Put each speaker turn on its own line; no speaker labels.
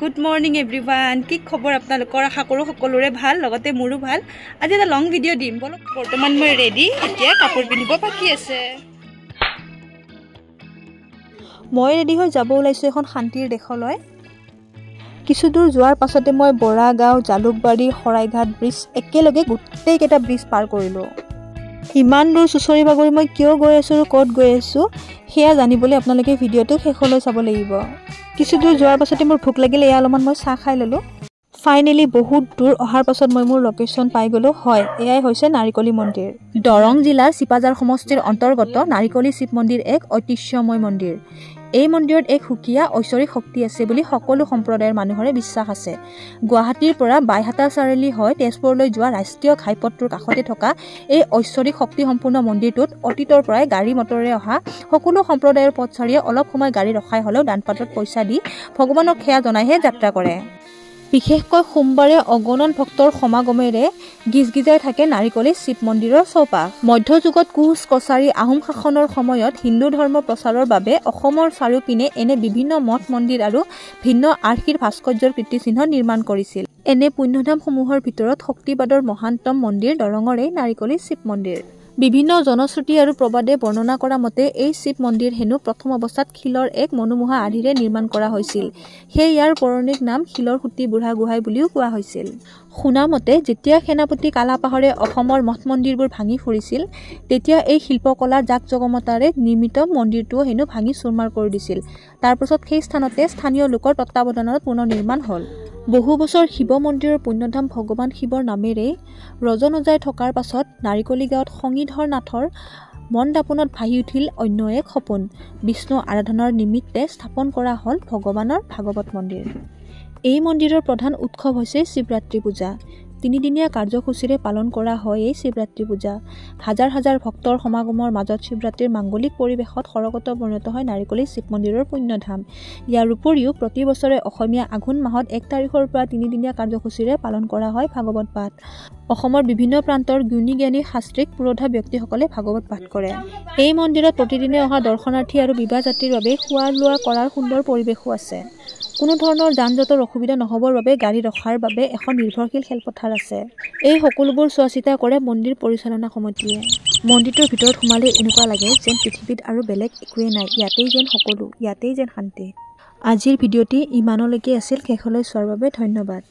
good morning everyone কি খবৰ আপোনালোকৰ আশা কৰোঁ সকলোৰে ভাল লগতে মোৰো ভাল আজি এটা লং ভিডিঅ' দিম বলক বৰ্তমান মই ৰেডি এতিয়া কাপোৰ পিন্ধিব বাকি আছে মই ৰেডি হৈ যাব ওলাইছো এখন শান্তিৰ দেশলৈ কিছু দূৰ যোৱাৰ পাছতে মই বৰাগাঁও জালুকবাৰী খৰাইঘাট ব্ৰিজ একেলগে গোটেইকেইটা ব্ৰিজ পাৰ কৰিলোঁ ইমান দূৰ চুচৰি বাগৰি মই কিয় গৈ আছোঁ আৰু ক'ত গৈ আছোঁ সেয়া জানিবলৈ আপোনালোকে ভিডিঅ'টো শেষলৈ চাব লাগিব কিছু দূৰ যোৱাৰ পাছতে মোৰ ভোক লাগিলে এয়া অলপমান মই চাহ খাই ল'লোঁ ফাইনেলি বহুত দূৰ অহাৰ পাছত মই মোৰ লোকেশ্যন পাই গ'লোঁ হয় এয়াই হৈছে নাৰিকলী মন্দিৰ দৰং জিলাৰ চিপাজাৰ সমষ্টিৰ অন্তৰ্গত নাৰিকলী শিৱ মন্দিৰ এক ঐতিহ্যময় মন্দিৰ এই মন্দিৰত এক সুকীয়া ঐশ্বৰিক শক্তি আছে বুলি সকলো সম্প্ৰদায়ৰ মানুহৰে বিশ্বাস আছে গুৱাহাটীৰ পৰা বাইহাটা চাৰিআলি হৈ তেজপুৰলৈ যোৱা ৰাষ্ট্ৰীয় ঘাইপথটোৰ কাষতে থকা এই ঐশ্বৰিক শক্তি সম্পূৰ্ণ মন্দিৰটোত অতীতৰ পৰাই গাড়ী মটৰেৰে অহা সকলো সম্প্ৰদায়ৰ পথচাৰীয়ে অলপ সময় গাড়ী ৰখাই হ'লেও দানপাত্ৰত পইচা দি ভগৱানক সেৱা জনাইহে যাত্ৰা কৰে বিশেষকৈ সোমবাৰে অগণন ভক্তৰ সমাগমেৰে গিজগিজাই থাকে নাৰিকলী শিৱ মন্দিৰৰ চৌপাশ মধ্যযুগত কোচ কছাৰী আহোম শাসনৰ সময়ত হিন্দু ধৰ্ম প্ৰচাৰৰ বাবে অসমৰ চাৰিওপিনে এনে বিভিন্ন মঠ মন্দিৰ আৰু ভিন্ন আৰ্হিৰ ভাস্কৰ্যৰ কীৰ্তিচিহ্ন নিৰ্মাণ কৰিছিল এনে পুণ্যধামসমূহৰ ভিতৰত শক্তিবাদৰ মহান্তম মন্দিৰ দৰঙৰ এই নাৰিকলী শিৱ মন্দিৰ বিভিন্ন জনশ্ৰুতি আৰু প্ৰবাদে বৰ্ণনা কৰা মতে এই শিৱ মন্দিৰ হেনো প্ৰথম অৱস্থাত শিলৰ এক মনোমোহা আৰ্হিৰে নিৰ্মাণ কৰা হৈছিল সেই ইয়াৰ পৌৰাণিক নাম শিলৰ সুঁতি বুঢ়া গোহাঁই বুলিও কোৱা হৈছিল শুনা মতে যেতিয়া সেনাপতি কালাপাহাৰে অসমৰ মঠ মন্দিৰবোৰ ভাঙি ফুৰিছিল তেতিয়া এই শিল্পকলাৰ জাক জগমতাৰে নিৰ্মিত মন্দিৰটোও হেনো ভাঙি চুৰমাৰ কৰি দিছিল তাৰপাছত সেই স্থানতে স্থানীয় লোকৰ তত্বাৱধানত পুনৰ নিৰ্মাণ হ'ল বহু বছৰ শিৱ মন্দিৰৰ পুণ্যধাম ভগৱান শিৱৰ নামেৰে ৰজনজাই থকাৰ পাছত নাৰিকলী গাঁৱত সংগীধৰ নাথৰ মন দাপোনত ভাহি উঠিল অন্য এক সপোন বিষ্ণু আৰাধনাৰ নিমিত্তে স্থাপন কৰা হ'ল ভগৱানৰ ভাগৱত মন্দিৰ এই মন্দিৰৰ প্ৰধান উৎসৱ হৈছে শিৱৰাত্ৰি পূজা তিনিদিনীয়া কাৰ্যসূচীৰে পালন কৰা হয় এই শিৱৰাত্ৰি পূজা হাজাৰ হাজাৰ ভক্তৰ সমাগমৰ মাজত শিৱৰাত্ৰিৰ মাংগলিক পৰিৱেশত সৰগত পৰিণত হয় নাৰিকলী শিৱ মন্দিৰৰ পুণ্যধাম ইয়াৰ উপৰিও প্ৰতি বছৰে অসমীয়া আঘোণ মাহত 1 তাৰিখৰ পৰা তিনিদিনীয়া কাৰ্যসূচীৰে পালন কৰা হয় ভাগৱত পাঠ অসমৰ বিভিন্ন প্ৰান্তৰ গুণী জ্ঞানী শাস্ত্ৰীক পুৰোধা ব্যক্তিসকলে ভাগৱত পাঠ কৰে এই মন্দিৰত প্ৰতিদিনে অহা দৰ্শনাৰ্থী আৰু বিবাহ যাত্ৰীৰ বাবে খোৱা লোৱা কৰাৰ সুন্দৰ পৰিৱেশো আছে কোনো ধৰণৰ যান জঁটৰ অসুবিধা নহবৰ বাবে গাড়ী ৰখাৰ বাবে এখন নিৰ্ভৰশীল খেলপথাৰ আছে এই সকলোবোৰ চোৱা চিতা কৰে মন্দিৰ পৰিচালনা সমিতিয়ে মন্দিৰটোৰ ভিতৰত সোমালে এনেকুৱা লাগে যেন পৃথিৱীত আৰু বেলেগ একোৱেই নাই ইয়াতেই যেন সকলো ইয়াতেই যেন শান্তি আজিৰ ভিডিঅ'টি ইমানলৈকে আছিল শেষলৈ চোৱাৰ বাবে ধন্যবাদ